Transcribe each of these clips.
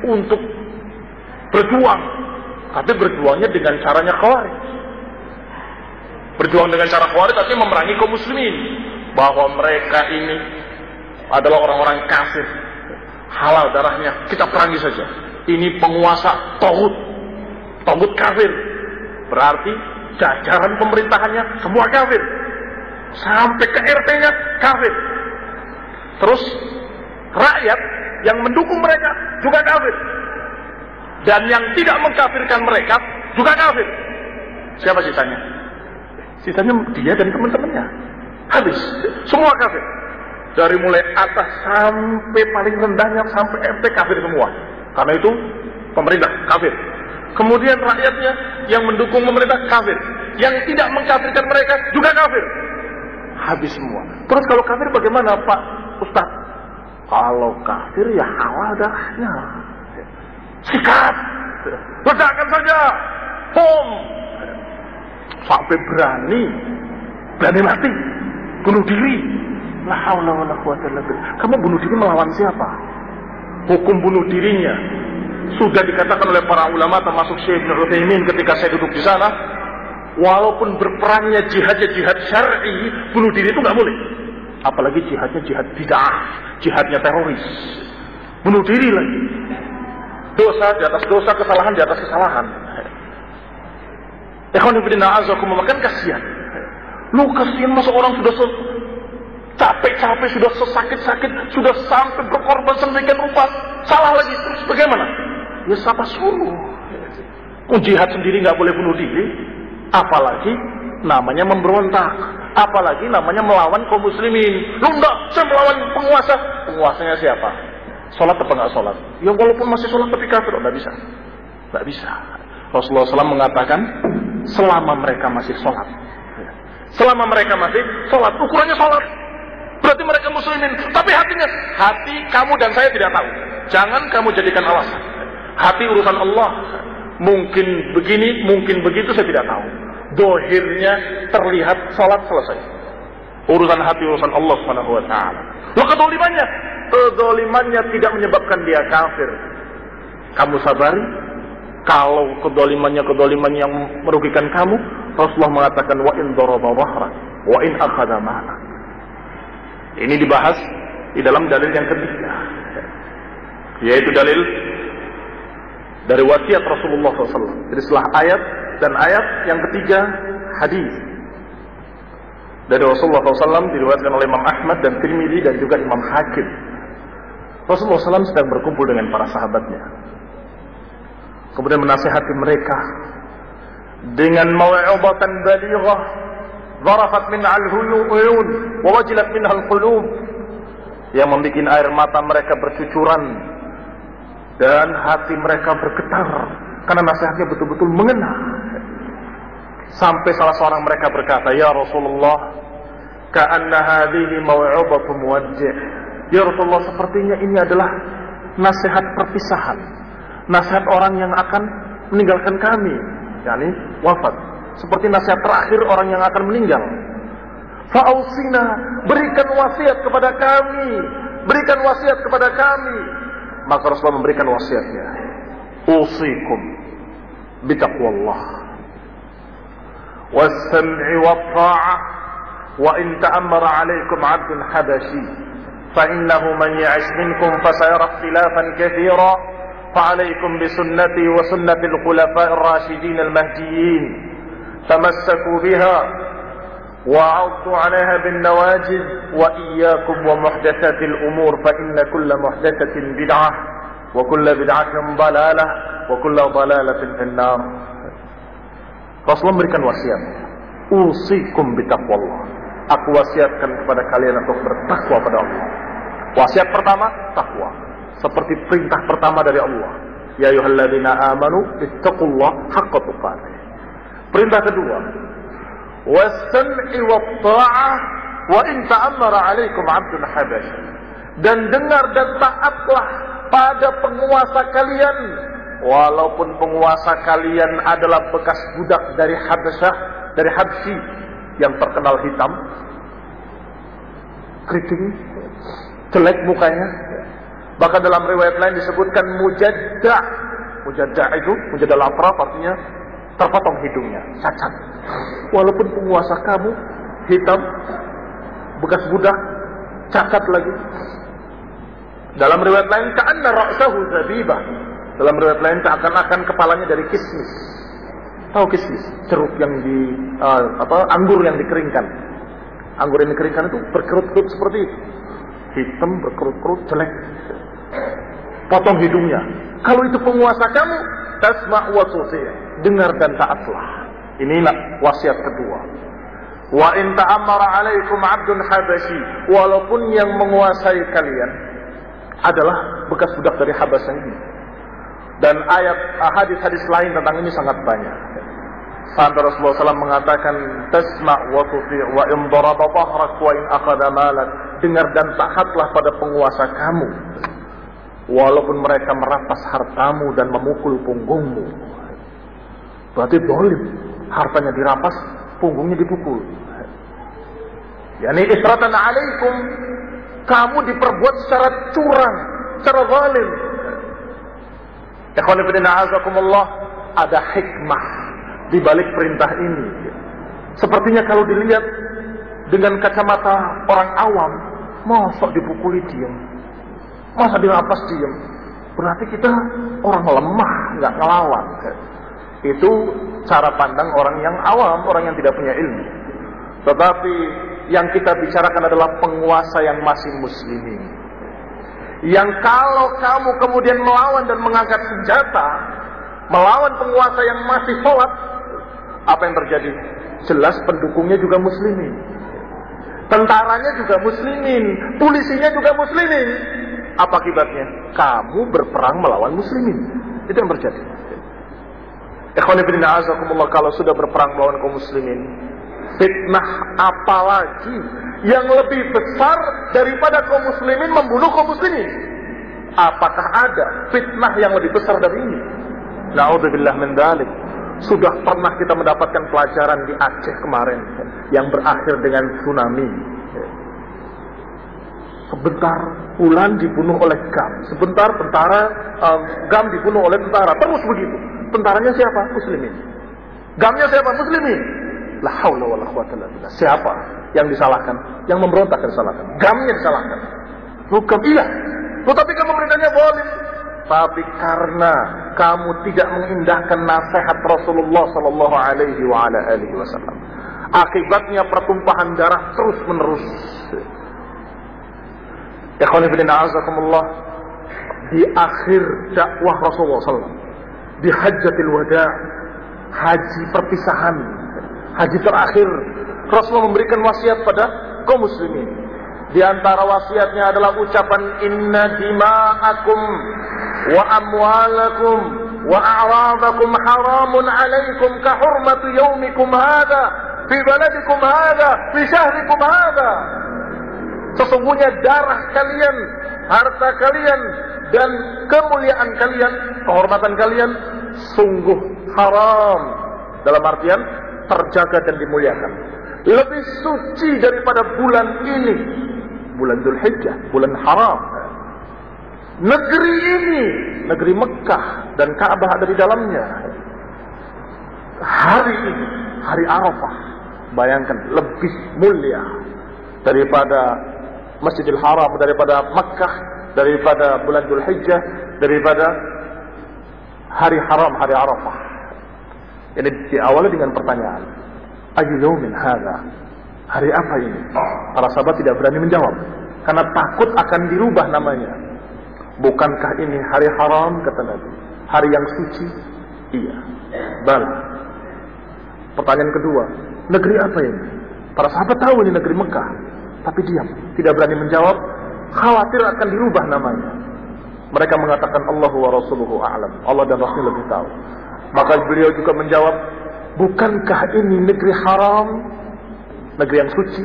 untuk berjuang, tapi berjuangnya dengan caranya Khawarij. Berjuang dengan cara Khawarij artinya memerangi kaum muslimin, bahwa mereka ini adalah orang-orang kafir, halal darahnya, kita perangi saja. Ini penguasa taghut, taghut kafir, berarti jajaran pemerintahannya semua kafir, sampai ke RT-nya kafir. Terus rakyat yang mendukung mereka juga kafir, dan yang tidak mengkafirkan mereka juga kafir. Siapa sisanya? Sisanya dia dan teman-temannya. Habis, semua kafir. Dari mulai atas sampai paling rendahnya, sampai RT kafir semua. Karena itu pemerintah kafir. Kemudian rakyatnya yang mendukung pemerintah kafir, yang tidak mengkafirkan mereka juga kafir. Habis semua. Terus kalau kafir bagaimana Pak Ustaz? Kalau kafir ya halal darahnya. Sikat, ledakan saja, bom. Sampai berani mati, bunuh diri. La haula wala quwwata illa billah. Kamu bunuh diri melawan siapa? Hukum bunuh dirinya sudah dikatakan oleh para ulama, termasuk Syekh Ibnu Utsaimin ketika saya duduk di sana, walaupun berperangnya jihad syar'i, bunuh diri itu nggak boleh. Apalagi jihadnya jihad bid'ah, jihadnya teroris. Bunuh diri lagi. Dosa di atas dosa, kesalahan di atas kesalahan. Ikhwan fillah azakumullah, kan kasihan. Lu kasihan masa orang sudah capek-capek, sudah sesakit-sakit, sudah sampai berkorban sedemikian rupa, salah lagi, terus bagaimana? Ya siapa suruh? Jihad sendiri nggak boleh bunuh diri, apalagi namanya memberontak, apalagi namanya melawan kaum muslimin. Lu enggak, saya melawan penguasa. Penguasanya siapa? Sholat apa nggak sholat? Ya walaupun masih sholat tapi kafir, nggak bisa. Nggak bisa. Rasulullah SAW mengatakan, selama mereka masih sholat, selama mereka masih sholat, ukurannya sholat, berarti mereka muslimin. Tapi hatinya, hati kamu dan saya tidak tahu. Jangan kamu jadikan alasan. Hati urusan Allah. Mungkin begini, mungkin begitu, saya tidak tahu. Dohirnya terlihat sholat selesai. Urusan hati, urusan Allah Subhanahu wa ta'ala. Loh, kedolimannya tidak menyebabkan dia kafir. Kamu sabari. Kalau kedolimannya yang merugikan kamu, Rasulullah mengatakan wa in daraba dhahrak wa in akhadha ma'ak. Ini dibahas di dalam dalil yang ketiga, yaitu dalil dari wasiat Rasulullah SAW. Jadi setelah ayat dan ayat, yang ketiga hadis dari Rasulullah SAW, diriwayatkan oleh Imam Ahmad dan Tirmidzi dan juga Imam Hakim. Rasulullah SAW sedang berkumpul dengan para sahabatnya, kemudian menasihati mereka dengan mau'izatan balighah, zarafat minha al-uyun wa wajilat minha al-qulub, yang membuat air mata mereka bercucuran dan hati mereka bergetar karena nasihatnya betul-betul mengena. Sampai salah seorang mereka berkata, "Ya Rasulullah, ka'anna hadhihi mau'izatu muwaddi'." Ya Rasulullah, sepertinya ini adalah nasihat perpisahan, nasihat orang yang akan meninggalkan kami, yakni wafat. Seperti nasihat terakhir orang yang akan meninggal. Fa'ausina, berikan wasiat kepada kami, berikan wasiat kepada kami. Maka Rasulullah memberikan wasiatnya, usikum bitaqwallah was-sam'i wat-tha'ah wa in ta'ammara 'alaikum 'abdun habashi fa innahu man ya'ish minkum fasayara ikhtilafan katsira فعليكم بسنتي وسنة الخلفاء الراشدين المهديين تمسكوا بها وعضوا عليها بالنواجذ وإياكم ومحدثات الأمور فإن كل محدثة بدعة وكل بدعة ضلالة وكل ضلالة في النار. Rasulullah memberikan wasiat, usikum bitaqwallah. Aku wasiatkan kepada kalian untuk bertakwa pada Allah. Wasiat pertama, takwa. Seperti perintah pertama dari Allah, ya ayyuhalladzina amanu ittaqullaha haqqa tuqatih. Perintah kedua, was-sam'i wat-tha'ah wa in ta'ammara 'alaikum 'abdun habashi. Dan dengar dan taatlah pada penguasa kalian, walaupun penguasa kalian adalah bekas budak dari Habasyah, dari Habsyi yang terkenal hitam, keriting, jelek mukanya. Bahkan dalam riwayat lain disebutkan mujadda'. Mujadda' itu, mujadda' al-atraf artinya terpotong hidungnya, cacat. Walaupun penguasa kamu hitam, bekas budak, cacat lagi. Dalam riwayat lain ka'anna ra'sahu zabibah. Dalam riwayat lain seakan-akan kepalanya dari kismis. Tahu kismis? Ceruk yang anggur yang dikeringkan. Anggur yang dikeringkan itu berkerut-kerut seperti itu. Hitam, berkerut-kerut, jelek. Potong hidungnya. Kalau itu penguasa kamu, tasma' wa tuti', dengar dan taatlah. Inilah wasiat kedua. Wa in ta'ammara 'alaikum 'abdun habasyi, walaupun yang menguasai kalian adalah bekas budak dari Habasyah ini. Dan hadis-hadis lain tentang ini sangat banyak. Sampai Rasulullah SAW mengatakan, tasma' wa tuti' wa in daraba dhahrak wa in akhadha malak, dengar dan taatlah pada penguasa kamu, walaupun mereka merampas hartamu dan memukul punggungmu. Berarti zalim, hartanya dirampas, punggungnya dipukul. Yani isratan 'alaikum, kamu diperbuat secara curang, secara zalim. Ikhwan fillah a'azakumullah, ada hikmah di balik perintah ini. Sepertinya kalau dilihat dengan kacamata orang awam, masa dipukuli diam, masa dirampas diam, berarti kita orang lemah, nggak ngelawan. Itu cara pandang orang yang awam, orang yang tidak punya ilmu. Tetapi yang kita bicarakan adalah penguasa yang masih muslimin, yang kalau kamu kemudian melawan dan mengangkat senjata melawan penguasa yang masih sholat, apa yang terjadi? Jelas pendukungnya juga muslimin, tentaranya juga muslimin, polisinya juga muslimin. Apa akibatnya? Kamu berperang melawan muslimin. Itu yang terjadi. Ikhwani fillah a'azakumullah, kalau sudah berperang melawan kaum muslimin, fitnah apalagi yang lebih besar daripada kaum muslimin membunuh kaum muslimin? Apakah ada fitnah yang lebih besar dari ini? Na'udzubillah min dzalik. Sudah pernah kita mendapatkan pelajaran di Aceh kemarin yang berakhir dengan tsunami. Sebentar Ulan dibunuh oleh Gam, sebentar Gam dibunuh oleh tentara, terus begitu. Tentaranya siapa? Muslimin. Gamnya siapa? Muslimin. La haula wala quwwata illa billah. Siapa yang disalahkan? Yang memberontak disalahkan. Gamnya disalahkan. Bukan, iya. Tetapi kamu pemerintahnya zalim. Tapi karena kamu tidak mengindahkan nasihat Rasulullah sallallahu alaihi wa ala alihi wasallam, akibatnya pertumpahan darah terus menerus. Ikhwan fillah a'azakumullah, di akhir dakwah Rasulullah SAW, di Hajjatul Wada', haji perpisahan, haji terakhir, Rasulullah memberikan wasiat pada kaum muslimin. Di antara wasiatnya adalah ucapan inna dima'akum wa amwalakum wa a'radakum haramun 'alaikum ka hurmati yaumikum hadha fi baladikum hadha fi syahrikum hadha. Sesungguhnya darah kalian, harta kalian, dan kemuliaan kalian, kehormatan kalian sungguh haram, dalam artian terjaga dan dimuliakan, lebih suci daripada bulan ini, bulan Dzulhijjah, bulan haram. Negeri ini, negeri Mekah dan Ka'bah ada di dalamnya. Hari ini, hari Arafah, bayangkan, lebih mulia daripada Masjidil Haram, daripada Mekah, daripada bulan Dzulhijjah, daripada hari haram, hari Arafah. Ini diawali dengan pertanyaan, ayu yaumin hadza? Hari apa ini? Para sahabat tidak berani menjawab karena takut akan dirubah namanya. Bukankah ini hari haram, kata Nabi? Hari yang suci? Iya. Bala. Pertanyaan kedua, negeri apa ini? Para sahabat tahu ini negeri Mekah, tapi diam, tidak berani menjawab, khawatir akan dirubah namanya. Mereka mengatakan Allah wa Rasuluhu a'lam, Allah dan Rasul lebih tahu. Maka beliau juga menjawab, bukankah ini negeri haram, negeri yang suci?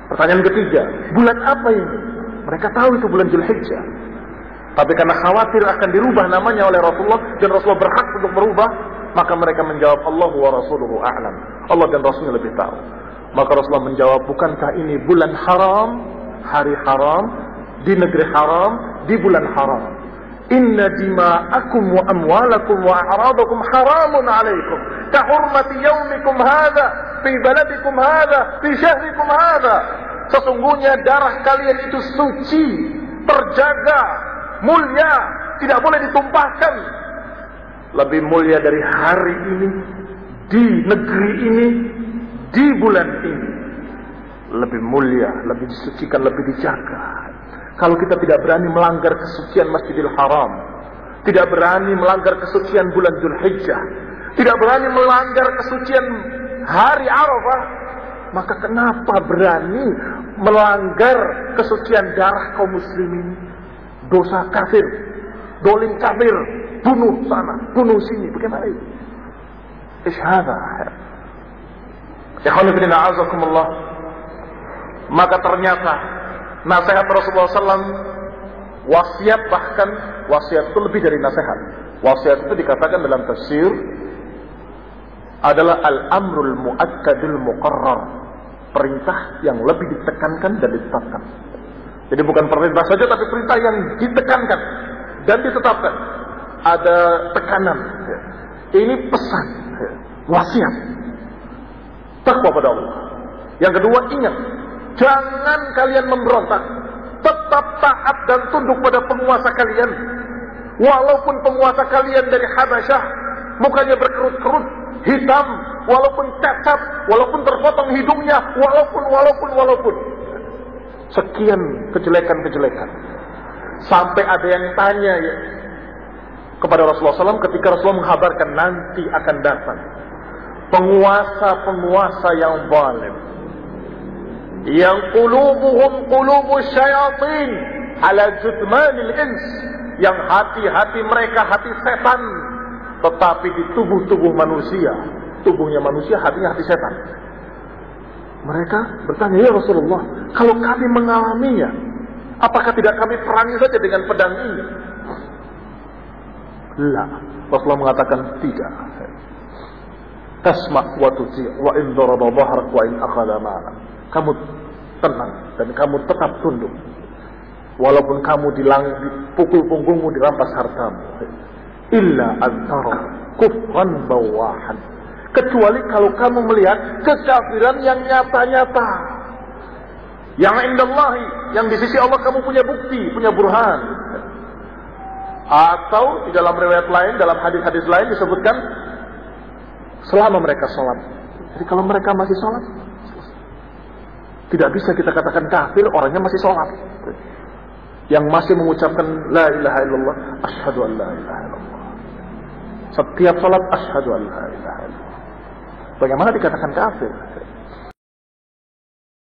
Pertanyaan ketiga, bulan apa ini? Mereka tahu itu bulan Dzulhijjah, tapi karena khawatir akan dirubah namanya oleh Rasulullah dan Rasulullah berhak untuk merubah, maka mereka menjawab Allah wa Rasuluhu a'lam, Allah dan Rasulnya lebih tahu. Maka Rasulullah menjawab, bukankah ini bulan haram, hari haram, di negeri haram, di bulan haram. Inna dima'akum wa amwalakum wa a'radakum haramun alaikum kahurmati yaumikum hadha fi baladikum hadha fi syahrikum hadha. Sesungguhnya darah kalian itu suci, terjaga, mulia, tidak boleh ditumpahkan. Lebih mulia dari hari ini, di negeri ini, di bulan ini. Lebih mulia, lebih disucikan, lebih dijaga. Kalau kita tidak berani melanggar kesucian Masjidil Haram, tidak berani melanggar kesucian bulan Dzulhijjah, tidak berani melanggar kesucian hari Arafah, maka kenapa berani melanggar kesucian darah kaum muslimin? Dosa kafir, dolim kafir, bunuh sana, bunuh sini, bagaimana itu? Ishada. Ikhwan fillah a'azakumullah. Maka ternyata nasihat Rasulullah SAW, wasiat, bahkan wasiat itu lebih dari nasihat. Wasiat itu dikatakan dalam tafsir adalah al-amrul mu'akkadul muqarrar, perintah yang lebih ditekankan dan ditetapkan. Jadi bukan perintah saja, tapi perintah yang ditekankan dan ditetapkan. Ada tekanan. Ini pesan, wasiat, takwa pada Allah. Yang kedua, ingat, jangan kalian memberontak, tetap taat dan tunduk pada penguasa kalian. Walaupun penguasa kalian dari Habasyah mukanya berkerut-kerut, hitam, walaupun cacat, walaupun terpotong hidungnya, walaupun sekian kejelekan-kejelekan. Sampai ada yang tanya ya kepada Rasulullah SAW ketika Rasulullah menghabarkan nanti akan datang penguasa-penguasa yang zalim, yang qulubuhum qulubus syayatin ala judmanil ins, yang hati-hati mereka hati setan, tetapi di tubuh-tubuh manusia, tubuhnya manusia, hatinya hati setan. Mereka bertanya, ya Rasulullah, kalau kami mengalaminya, apakah tidak kami perangi saja dengan pedang ini? La, Rasulullah mengatakan tidak. Tasma' wa tuti' wa in daraba dhahrak wa in akhadha ma'ak. Kamu tenang dan kamu tetap tunduk, walaupun kamu dipukul punggungmu, dirampas hartamu. Illa antara kufran bawahan, kecuali kalau kamu melihat kekafiran yang nyata-nyata, yang indallahi, yang di sisi Allah kamu punya bukti, punya burhan. Atau di dalam riwayat lain, dalam hadis-hadis lain disebutkan selama mereka sholat. Jadi kalau mereka masih sholat, tidak bisa kita katakan kafir orangnya masih sholat, yang masih mengucapkan la ilaha illallah, asyhadu an la ilaha illallah. Setiap sholat asyhadu an la ilaha illallah. Bagaimana dikatakan kafir?